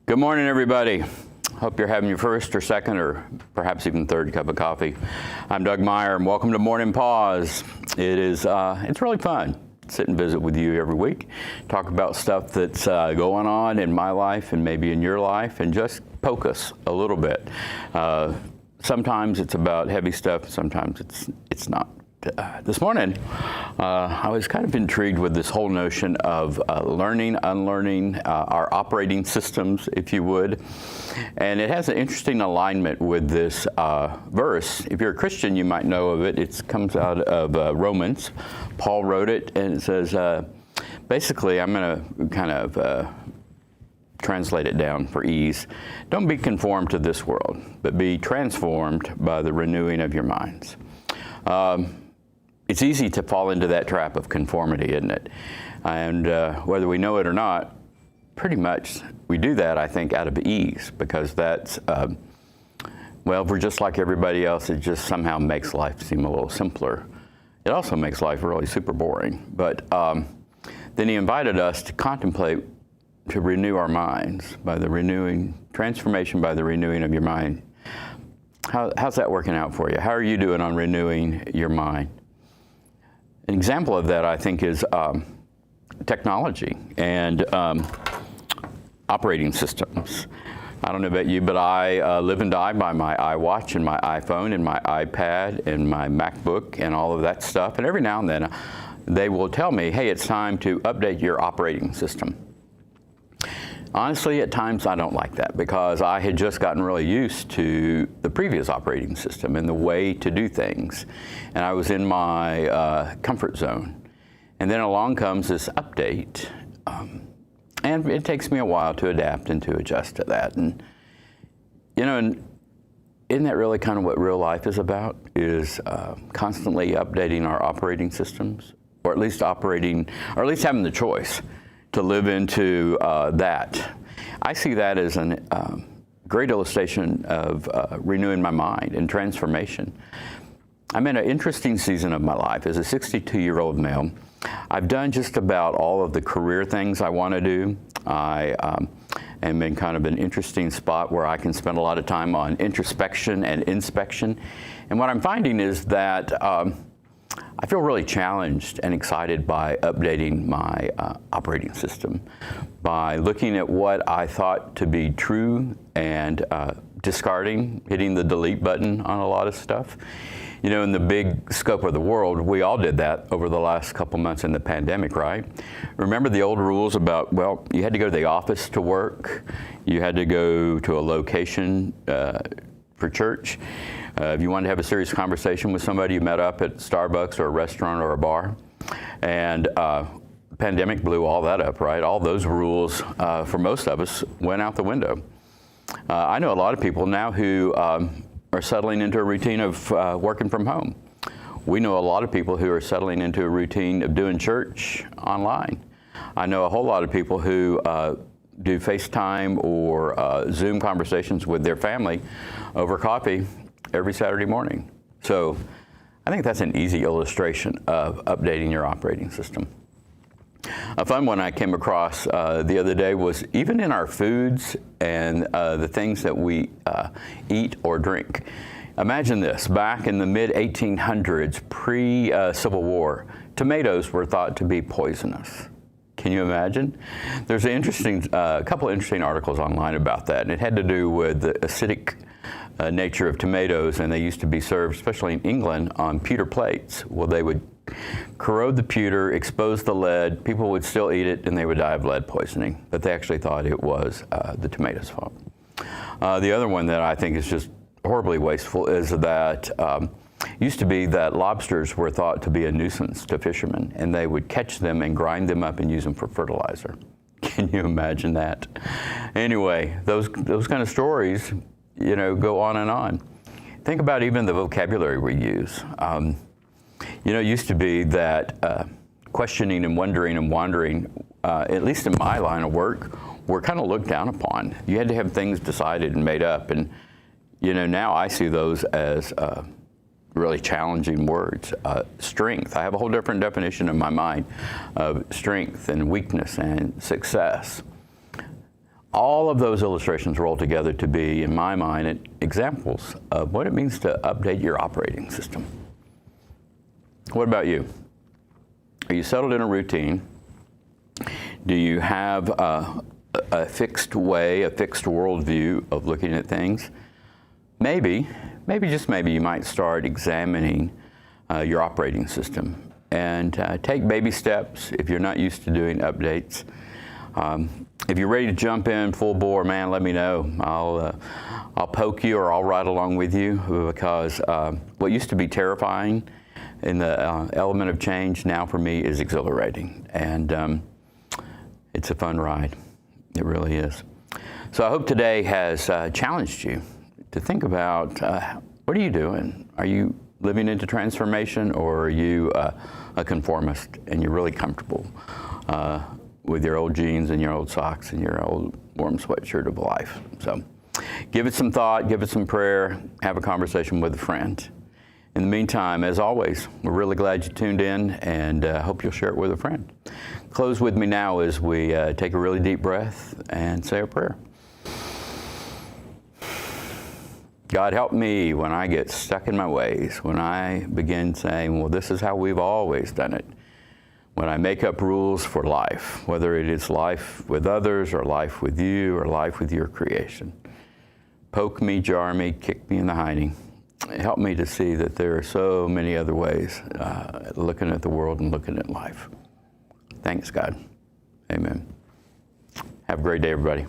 Good morning, everybody. Hope you're having your first or second or perhaps even third cup of coffee. I'm Doug Meyer, and welcome to Morning Pause. It's really fun. Sit and visit with you every week, talk about stuff that's going on in my life and maybe in your life, and just poke us a little bit. Sometimes it's about heavy stuff, sometimes it's not. This morning, I was kind of intrigued with this whole notion of learning, unlearning our operating systems, if you would. And it has an interesting alignment with this verse. If you're a Christian, you might know of it. It comes out of Romans. Paul wrote it, and it says, basically, I'm going to kind of translate it down for ease. Don't be conformed to this world, but be transformed by the renewing of your minds. It's easy to fall into that trap of conformity, isn't it? And whether we know it or not, pretty much we do that, I think, out of ease, because that's, well, if we're just like everybody else, it just somehow makes life seem a little simpler. It also makes life really super boring. But then he invited us to contemplate, to renew our minds by the transformation by the renewing of your mind. How's that working out for you? How are you doing on renewing your mind? An example of that, I think, is technology and operating systems. I don't know about you, but I live and die by my iWatch and my iPhone and my iPad and my MacBook and all of that stuff. And every now and then, they will tell me, hey, it's time to update your operating system. Honestly, at times I don't like that, because I had just gotten really used to the previous operating system and the way to do things. And I was in my comfort zone. And then along comes this update. And it takes me a while to adapt and to adjust to that. And, you know, isn't that really kind of what real life is about, is constantly updating our operating systems, or at least having the choice to live into that. I see that as a great illustration of renewing my mind and transformation. I'm in an interesting season of my life. As a 62-year-old male, I've done just about all of the career things I want to do. I am in kind of an interesting spot where I can spend a lot of time on introspection and inspection. And what I'm finding is that I feel really challenged and excited by updating my operating system, by looking at what I thought to be true and discarding, hitting the delete button on a lot of stuff. You know, in the big scope of the world, we all did that over the last couple months in the pandemic, right? Remember the old rules about, well, you had to go to the office to work, you had to go to a location for church. If you wanted to have a serious conversation with somebody, you met up at Starbucks or a restaurant or a bar. And the pandemic blew all that up, right? All those rules, for most of us, went out the window. I know a lot of people now who are settling into a routine of working from home. We know a lot of people who are settling into a routine of doing church online. I know a whole lot of people who do FaceTime or Zoom conversations with their family over coffee every Saturday morning. So I think that's an easy illustration of updating your operating system. A fun one I came across the other day was, even in our foods and the things that we eat or drink. Imagine this, back in the mid-1800s, pre-Civil War, tomatoes were thought to be poisonous. Can you imagine? There's a couple of interesting articles online about that, and it had to do with the acidic nature of tomatoes, and they used to be served, especially in England, on pewter plates. Well, they would corrode the pewter, expose the lead, people would still eat it, and they would die of lead poisoning. But they actually thought it was the tomatoes' fault. The other one that I think is just horribly wasteful is that used to be that lobsters were thought to be a nuisance to fishermen, and they would catch them and grind them up and use them for fertilizer. Can you imagine that? Anyway, those kind of stories, you know, go on and on. Think about even the vocabulary we use. You know, it used to be that questioning and wondering and wandering, at least in my line of work, were kind of looked down upon. You had to have things decided and made up. And, you know, now I see those as really challenging words. Strength. I have a whole different definition in my mind of strength and weakness and success. all of those illustrations roll together to be, in my mind, examples of what it means to update your operating system. What about you? Are you settled in a routine? Do you have a fixed way, a fixed worldview of looking at things? Maybe just maybe, you might start examining your operating system and take baby steps if you're not used to doing updates. If you're ready to jump in full bore, man, let me know. I'll poke you or I'll ride along with you, because what used to be terrifying in the element of change now for me is exhilarating, and it's a fun ride. It really is. So I hope today has challenged you to think about what are you doing? Are you living into transformation, or are you a conformist and you're really comfortable with your old jeans and your old socks and your old warm sweatshirt of life? So give it some thought, give it some prayer, have a conversation with a friend. In the meantime, as always, we're really glad you tuned in, and hope you'll share it with a friend. Close with me now as we take a really deep breath and say a prayer. God, help me when I get stuck in my ways, when I begin saying, well, this is how we've always done it. When I make up rules for life, whether it is life with others or life with you or life with your creation. Poke me, jar me, kick me in the hiney. Help me to see that there are so many other ways looking at the world and looking at life. Thanks, God. Amen. Have a great day, everybody.